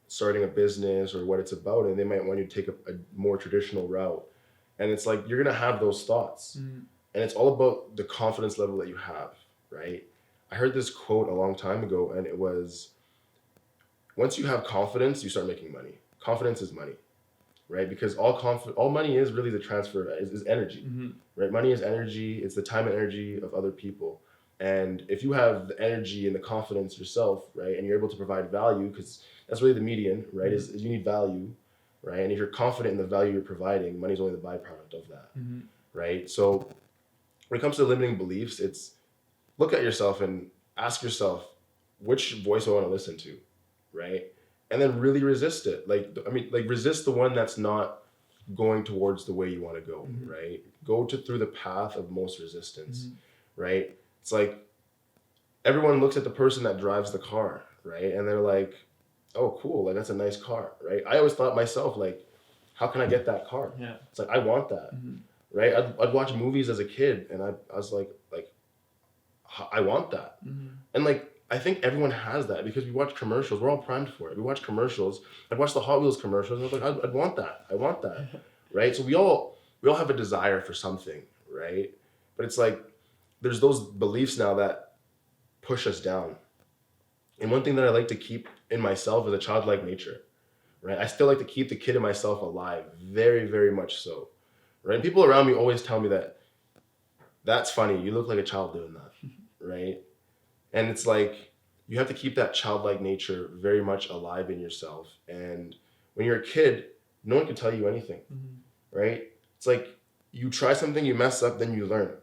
B: starting a business or what it's about, and they might want you to take a more traditional route. And it's like, you're gonna have those thoughts, and it's all about the confidence level that you have, right? I heard this quote a long time ago, and it was, once you have confidence, you start making money. Confidence is money, right? Because all money is really the transfer is energy, right? Money is energy. It's the time and energy of other people. And if you have the energy and the confidence yourself, right, and you're able to provide value, because that's really the median, right, is you need value, right? And if you're confident in the value you're providing, money is only the byproduct of that, right? So when it comes to limiting beliefs, it's look at yourself and ask yourself, which voice do I want to listen to, right? And then really resist it. Like resist the one that's not going towards the way you want to go, right? Go through the path of most resistance, right? It's like everyone looks at the person that drives the car, right? And they're like, oh, cool, like that's a nice car, right? I always thought myself, like, how can I get that car?
A: Yeah.
B: It's like, I want that, right? I'd watch movies as a kid, and I was like, I want that. And like, I think everyone has that because we watch commercials. We're all primed for it. We watch commercials. I'd watch the Hot Wheels commercials, and I was like, I'd want that. I want that, right? So we all have a desire for something, right? But it's like, there's those beliefs now that push us down. And one thing that I like to keep in myself is a childlike nature, right? I still like to keep the kid in myself alive, very, very much so, right? And people around me always tell me that, that's funny, you look like a child doing that, right? And it's like, you have to keep that childlike nature very much alive in yourself. And when you're a kid, no one can tell you anything, right? It's like, you try something, you mess up, then you learn,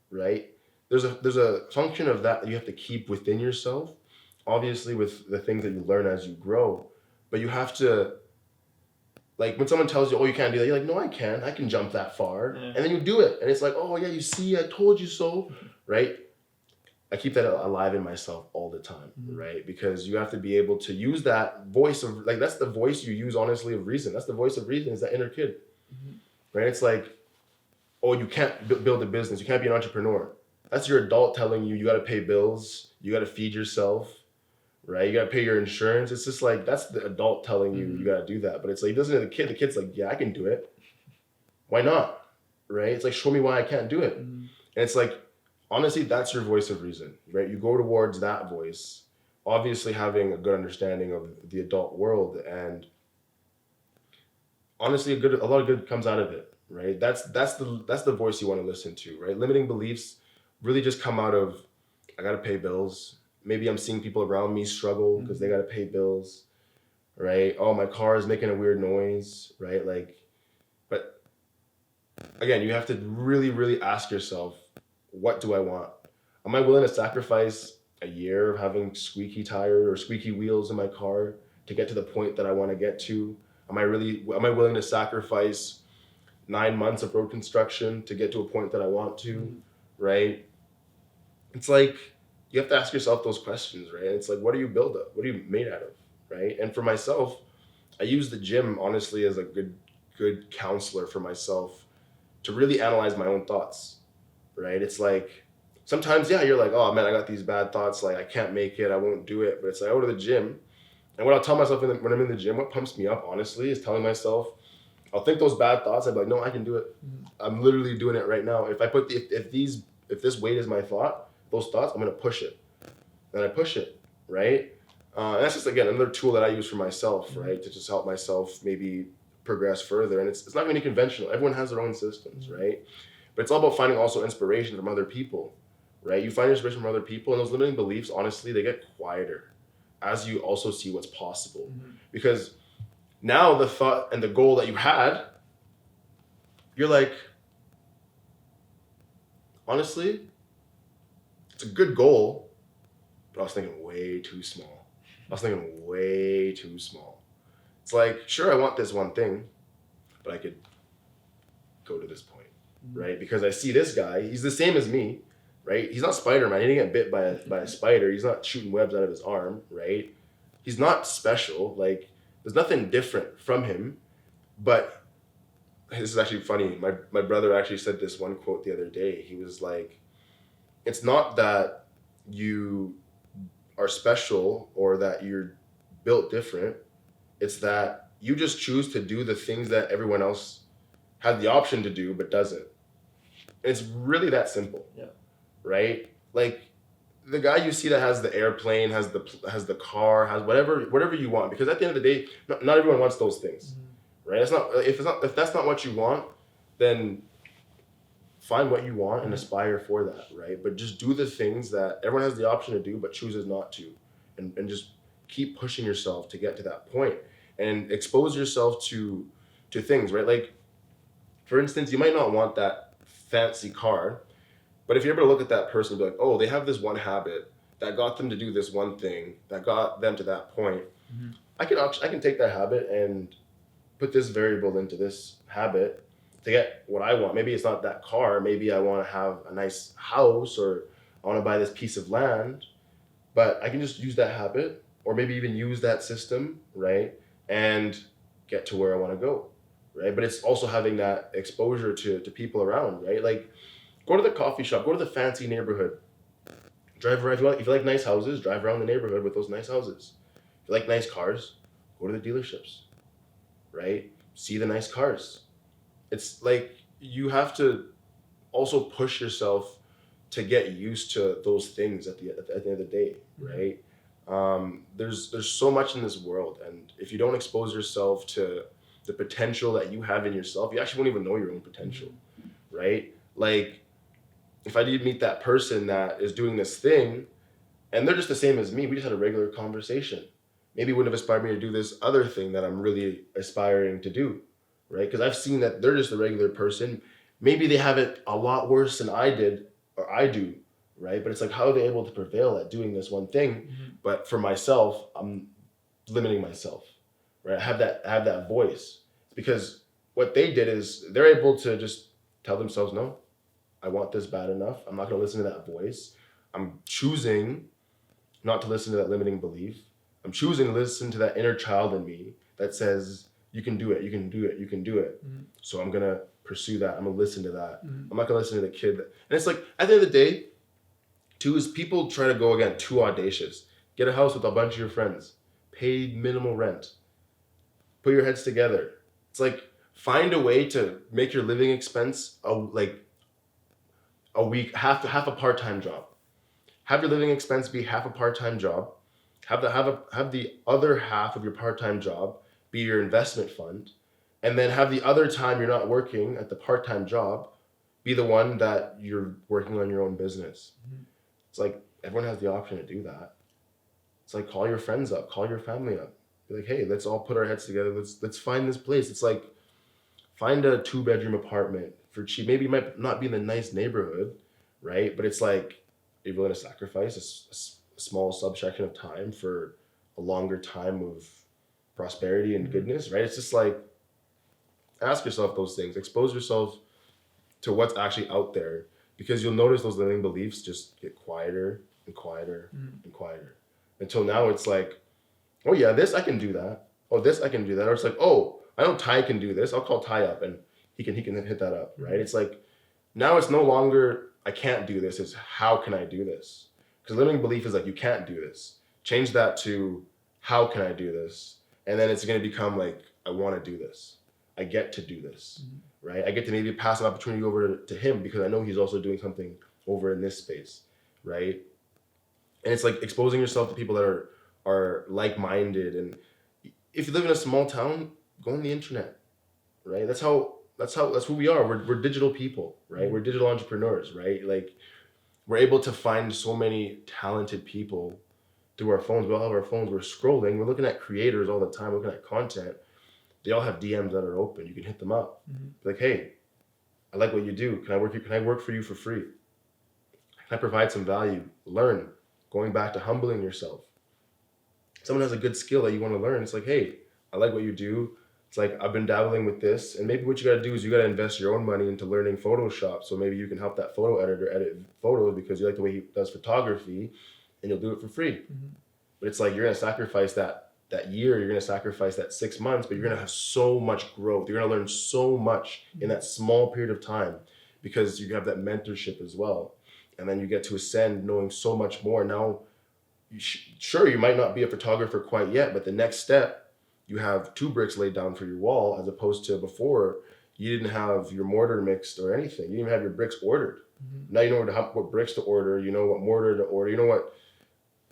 B: right? There's a function of that you have to keep within yourself, obviously with the things that you learn as you grow, but you have to Like when someone tells you, oh, you can't do that, you're like, no, I can jump that far.
A: Yeah.
B: And then you do it. And it's like, oh yeah, you see, I told you so, right? I keep that alive in myself all the time, right? Because you have to be able to use that voice of, like, that's the voice you use, honestly, of reason. That's the voice of reason, is that inner kid, right? It's like, oh, you can't build a business. You can't be an entrepreneur. That's your adult telling you, you got to pay bills. You got to feed yourself, right? You got to pay your insurance. It's just like, that's the adult telling you, you got to do that. But it's like, it doesn't, the kid's like, yeah, I can do it. Why not? Right? It's like, show me why I can't do it. And it's like, honestly, that's your voice of reason, right? You go towards that voice, obviously having a good understanding of the adult world, and honestly, a lot of good comes out of it, right? That's the voice you want to listen to, right? Limiting beliefs really just come out of, I got to pay bills. Maybe I'm seeing people around me struggle because they got to pay bills, right? Oh, my car is making a weird noise, right? Like, but again, you have to really, really ask yourself, what do I want? Am I willing to sacrifice a year of having squeaky tire or squeaky wheels in my car to get to the point that I want to get to? Am I willing to sacrifice 9 months of road construction to get to a point that I want to, right? It's like, you have to ask yourself those questions, right? It's like, what are you built of? What are you made out of, right? And for myself, I use the gym, honestly, as a good counselor for myself to really analyze my own thoughts, right? It's like, sometimes, yeah, you're like, oh man, I got these bad thoughts, like I can't make it, I won't do it. But it's like, I go to the gym, and what I'll tell myself when I'm in the gym, what pumps me up, honestly, is telling myself, I'll think those bad thoughts, I'll be like, no, I can do it. I'm literally doing it right now. If I put if this weight is my thought, those thoughts, I'm gonna push it. And I push it, right? And that's just, again, another tool that I use for myself, right? To just help myself maybe progress further. And it's not gonna be conventional. Everyone has their own systems, right? But it's all about finding also inspiration from other people, right? You find inspiration from other people, and those limiting beliefs, honestly, they get quieter as you also see what's possible. Because now the thought and the goal that you had, you're like, honestly, it's a good goal, but I was thinking way too small. It's like, sure, I want this one thing, but I could go to this point, right? Because I see this guy, he's the same as me, right? He's not Spider-Man. He didn't get bit by a spider. He's not shooting webs out of his arm, right? He's not special. Like, there's nothing different from him. But this is actually funny. My brother actually said this one quote the other day. He was like, it's not that you are special or that you're built different. It's that you just choose to do the things that everyone else had the option to do but doesn't. It's really that simple.
A: Yeah.
B: Right? Like, the guy you see that has the airplane, has the car, has whatever you want, because at the end of the day, not everyone wants those things. Right? If that's not what you want, then find what you want and aspire for that, right? But just do the things that everyone has the option to do but chooses not to. And just keep pushing yourself to get to that point and expose yourself to things, right? Like, for instance, you might not want that fancy car, but if you're able to look at that person and be like, oh, they have this one habit that got them to do this one thing, that got them to that point, I can take that habit and put this variable into this habit to get what I want. Maybe it's not that car. Maybe I want to have a nice house, or I want to buy this piece of land, but I can just use that habit, or maybe even use that system, right? And get to where I want to go, right? But it's also having that exposure to people around, right? Like, go to the coffee shop, go to the fancy neighborhood, drive around. If you like nice houses, drive around the neighborhood with those nice houses. If you like nice cars, go to the dealerships, right? See the nice cars. It's like, you have to also push yourself to get used to those things at the end of the day, right? There's so much in this world, and if you don't expose yourself to the potential that you have in yourself, you actually won't even know your own potential, right? Like, if I did meet that person that is doing this thing, and they're just the same as me, we just had a regular conversation, maybe it wouldn't have inspired me to do this other thing that I'm really aspiring to do, right? Because I've seen that they're just a regular person. Maybe they have it a lot worse than I did, or I do, right? But it's like, how are they able to prevail at doing this one thing? But for myself, I'm limiting myself, right? I have that voice. Because what they did is they're able to just tell themselves, no, I want this bad enough. I'm not going to listen to that voice. I'm choosing not to listen to that limiting belief. I'm choosing to listen to that inner child in me that says, you can do it, you can do it, you can do it.
A: Mm-hmm.
B: So I'm going to pursue that. I'm going to listen to that.
A: Mm-hmm.
B: I'm not going to listen to the kid. And it's like, at the end of the day, too, is people try to go, again, too audacious. Get a house with a bunch of your friends. Pay minimal rent. Put your heads together. It's like, find a way to make your living expense a week, half a part-time job. Have your living expense be half a part-time job. Have the other half of your part-time job be your investment fund, and then have the other time you're not working at the part-time job be the one that you're working on your own business.
A: Mm-hmm.
B: It's like everyone has the option to do that. It's like, call your friends up, call your family up. Be like, hey, let's all put our heads together. Let's find this place. It's like, find a 2-bedroom apartment for cheap. Maybe it might not be in a nice neighborhood, right? But it's like, you're willing to sacrifice a small subsection of time for a longer time of prosperity and goodness, right? It's just like, ask yourself those things. Expose yourself to what's actually out there, because you'll notice those limiting beliefs just get quieter and quieter and quieter. Until now it's like, oh yeah, this I can do that. Oh, this I can do that. Or it's like, oh, I know Ty can do this. I'll call Ty up and he can hit that up, right? It's like, now it's no longer I can't do this. It's how can I do this? Because limiting belief is like, you can't do this. Change that to how can I do this? And then it's going to become like, I want to do this. I get to do this, right? I get to maybe pass an opportunity over to him because I know he's also doing something over in this space, right? And it's like exposing yourself to people that are like-minded. And if you live in a small town, go on the internet, right? That's who we are. We're digital people, right? We're digital entrepreneurs, right? Like, we're able to find so many talented people through our phones. We all have our phones. We're scrolling. We're looking at creators all the time, looking at content. They all have DMs that are open. You can hit them up. Be like, hey, I like what you do. Can I work for you for free? Can I provide some value? Learn. Going back to humbling yourself. Someone has a good skill that you want to learn. It's like, hey, I like what you do. It's like, I've been dabbling with this, and maybe what you got to do is you got to invest your own money into learning Photoshop. So maybe you can help that photo editor edit photos because you like the way he does photography, and you'll do it for free. But it's like, you're going to sacrifice that year, you're going to sacrifice that 6 months, but you're going to have so much growth. You're going to learn so much in that small period of time because you have that mentorship as well. And then you get to ascend knowing so much more. Now, sure, you might not be a photographer quite yet, but the next step, you have 2 bricks laid down for your wall, as opposed to before, you didn't have your mortar mixed or anything. You didn't even have your bricks ordered. Now you know what bricks to order, you know what mortar to order, you know what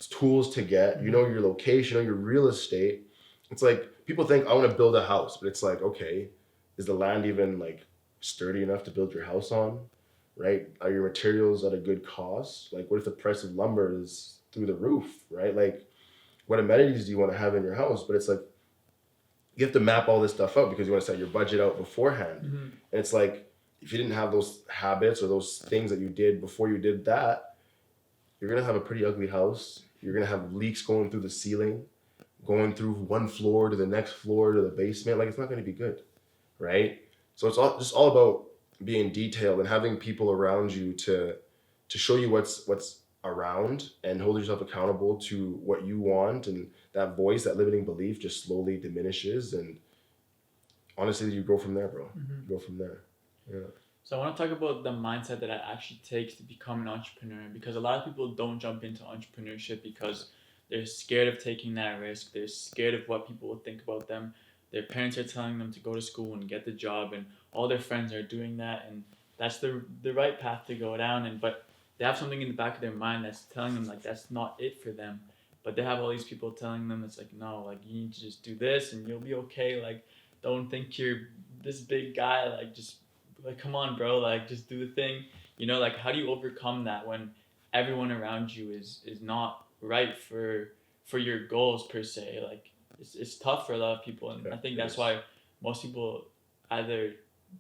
B: tools to get, you know your location, you know your real estate. It's like, people think, I want to build a house, but it's like, okay, is the land even like sturdy enough to build your house on, right? Are your materials at a good cost? Like, what if the price of lumber is through the roof, right? Like, what amenities do you want to have in your house? But it's like, you have to map all this stuff out because you want to set your budget out beforehand. And it's like, if you didn't have those habits or those things that you did before you did that, you're going to have a pretty ugly house. You're going to have leaks going through the ceiling, going through one floor to the next floor to the basement. Like, it's not going to be good, right? So it's all about being detailed and having people around you to show you what's around and hold yourself accountable to what you want. And that voice, that limiting belief just slowly diminishes. And honestly, you go from there, bro. You go from there. Yeah.
A: So I want to talk about the mindset that it actually takes to become an entrepreneur, because a lot of people don't jump into entrepreneurship because they're scared of taking that risk. They're scared of what people will think about them. Their parents are telling them to go to school and get the job, and all their friends are doing that, and that's the right path to go down. But they have something in the back of their mind that's telling them like that's not it for them. But they have all these people telling them it's like, no, like you need to just do this and you'll be okay. Like, don't think you're this big guy. Like, just like, come on, bro. Like, just do the thing. You know, like, how do you overcome that when everyone around you is not right for your goals per se? Like, it's tough for a lot of people, and I think that's why most people either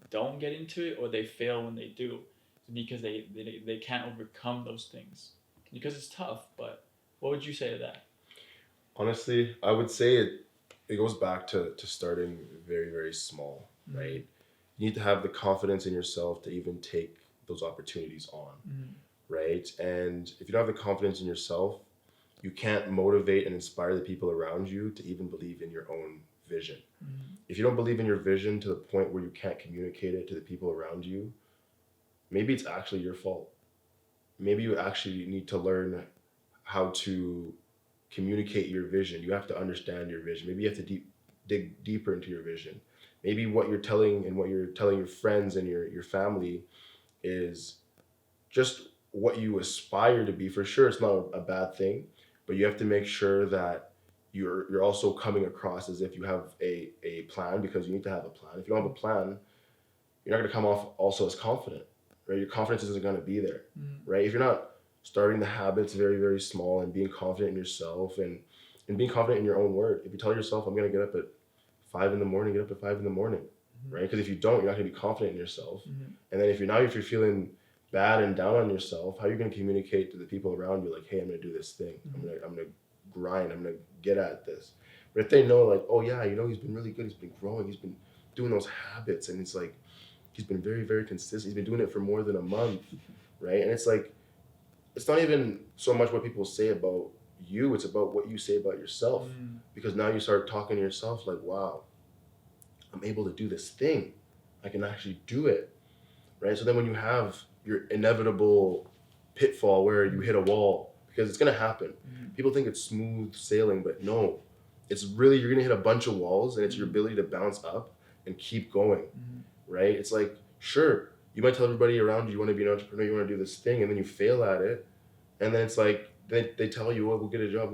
A: don't get into it or they fail when they do, because they can't overcome those things because it's tough. But what would you say to that?
B: Honestly, I would say it goes back to starting very, very small,
A: Mm-hmm.
B: right? You need to have the confidence in yourself to even take those opportunities on,
A: Mm-hmm.
B: right? And if you don't have the confidence in yourself, you can't motivate and inspire the people around you to even believe in your own vision.
A: Mm-hmm.
B: If you don't believe in your vision to the point where you can't communicate it to the people around you, maybe it's actually your fault. Maybe you actually need to learn how to communicate your vision. You have to understand your vision. Maybe you have to dig deeper into your vision. Maybe what you're telling and what you're telling your friends and your family is just what you aspire to be. For sure, it's not a bad thing, but you have to make sure that you're also coming across as if you have a plan, because you need to have a plan. If you don't have a plan, you're not going to come off also as confident, right? Your confidence isn't going to be there, right? If you're not starting the habits very, very small and being confident in yourself and being confident in your own word. If you tell yourself, I'm going to get up at 5 in the morning, get up at 5 in the morning, right? Because if you don't, you're not going to be confident in yourself. And then if you're feeling bad and down on yourself, how are you going to communicate to the people around you, like, hey, I'm going to do this thing. I'm going to grind. I'm going to get at this. But if they know, like, oh yeah, he's been really good. He's been growing. He's been doing those habits. And it's like, he's been very, very consistent. He's been doing it for more than a month, right? And it's like, it's not even so much what people say about you. It's about what you say about yourself. Because now you start talking to yourself like, wow, I'm able to do this thing. I can actually do it, right? So then when you have your inevitable pitfall where you hit a wall, because it's going to happen. People think it's smooth sailing, but no. It's really, you're going to hit a bunch of walls, and it's your ability to bounce up and keep going, right? It's like, sure, you might tell everybody around you want to be an entrepreneur, you want to do this thing, and then you fail at it. And then it's like, they tell you, oh, we'll get a job.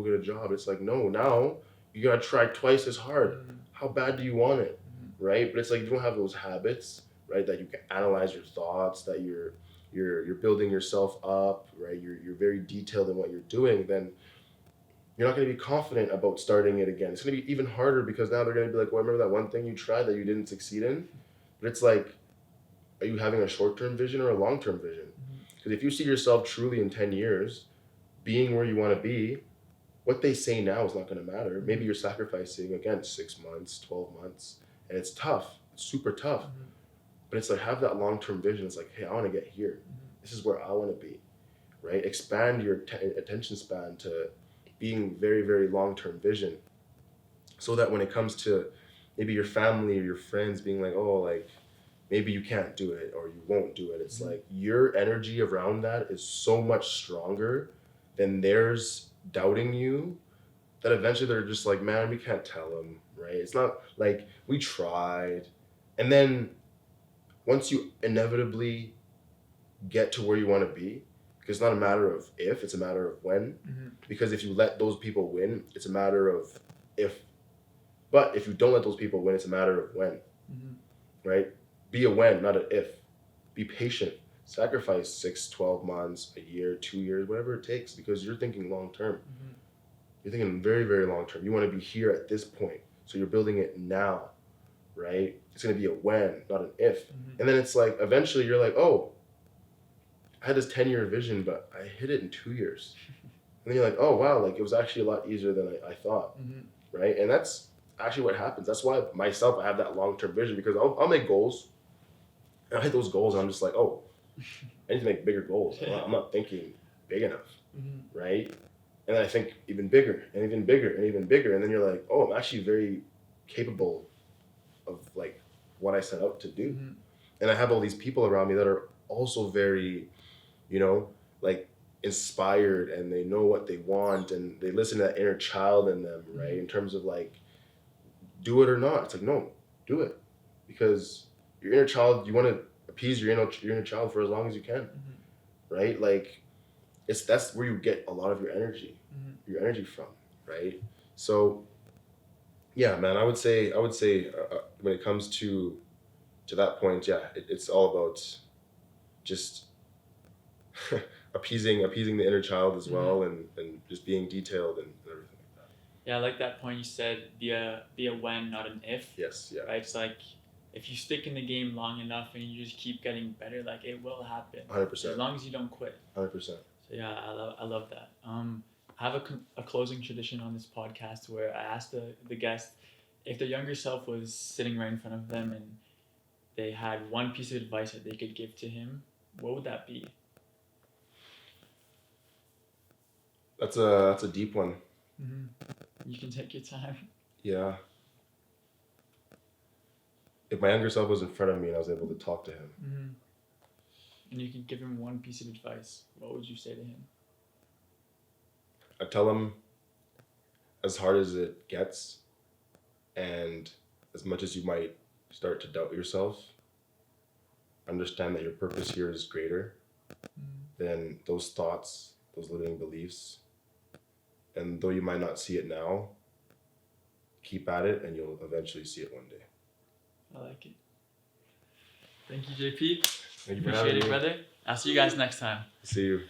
B: It's like, no, now you got to try twice as hard. How bad do you want it, right? But it's like, you don't have those habits, right? That you can analyze your thoughts, that you're building yourself up, right? You're very detailed in what you're doing, then you're not going to be confident about starting it again. It's going to be even harder, because now they're going to be like, well, remember that one thing you tried that you didn't succeed in? But it's like, are you having a short-term vision or a long-term vision? Because if you see yourself truly in 10 years being where you want to be, what they say now is not going to matter. Maybe you're sacrificing, again, 6 months, 12 months, and it's tough. It's super tough. But it's like, have that long-term vision. It's like, hey, I want to get here. This is where I want to be, right? Expand your attention span to being very, very long-term vision, so that when it comes to maybe your family or your friends being like, oh, like, maybe you can't do it or you won't do it, it's like your energy around that is so much stronger than theirs doubting you, that eventually they're just like, man, we can't tell them, right? It's not like we tried. And then once you inevitably get to where you want to be, because it's not a matter of if, it's a matter of when. Because if you let those people win, it's a matter of if. But if you don't let those people win, it's a matter of when, right? Be a when, not an if. Be patient. Sacrifice 6, 12 months, a year, 2 years, whatever it takes, because you're thinking long term. You're thinking very, very long term. You want to be here at this point. So you're building it now, right? It's going to be a when, not an if. And then it's like, eventually you're like, oh, I had this 10-year vision, but I hit it in 2 years. And then you're like, oh, wow, like it was actually a lot easier than I thought, right? And that's actually what happens. That's why myself, I have that long-term vision, because I'll make goals. And I hit those goals, and I'm just like, oh, I need to make bigger goals. I'm not thinking big enough, right? And then I think even bigger and even bigger and even bigger. And then you're like, oh, I'm actually very capable of like what I set out to do. And I have all these people around me that are also very, like inspired, and they know what they want, and they listen to that inner child in them, right? In terms of like, do it or not. It's like, no, do it. Because your inner child, you want to appease your inner child for as long as you can, right? Like, that's where you get a lot of your energy from, right? So, yeah, man, I would say when it comes to that point, yeah, it's all about just appeasing the inner child as well, and just being detailed and everything like that.
A: Yeah, I like that point you said, be a when, not an if.
B: Yes, yeah.
A: Right? It's like, if you stick in the game long enough and you just keep getting better, like it will happen.
B: 100%.
A: As long as you don't quit.
B: 100%.
A: So yeah, I love that. I have a closing tradition on this podcast where I ask the guest if their younger self was sitting right in front of them and they had one piece of advice that they could give to him, what would that be?
B: That's a deep one.
A: You can take your time.
B: Yeah. If my younger self was in front of me and I was able to talk to him,
A: And you can give him one piece of advice, what would you say to him?
B: I'd tell him, as hard as it gets, and as much as you might start to doubt yourself, understand that your purpose here is greater than those thoughts, those limiting beliefs. And though you might not see it now, keep at it and you'll eventually see it one day.
A: I like it. Thank you, JP.
B: Thank you for
A: Appreciate
B: having
A: it,
B: me.
A: brother. I'll see you guys next time.
B: See you.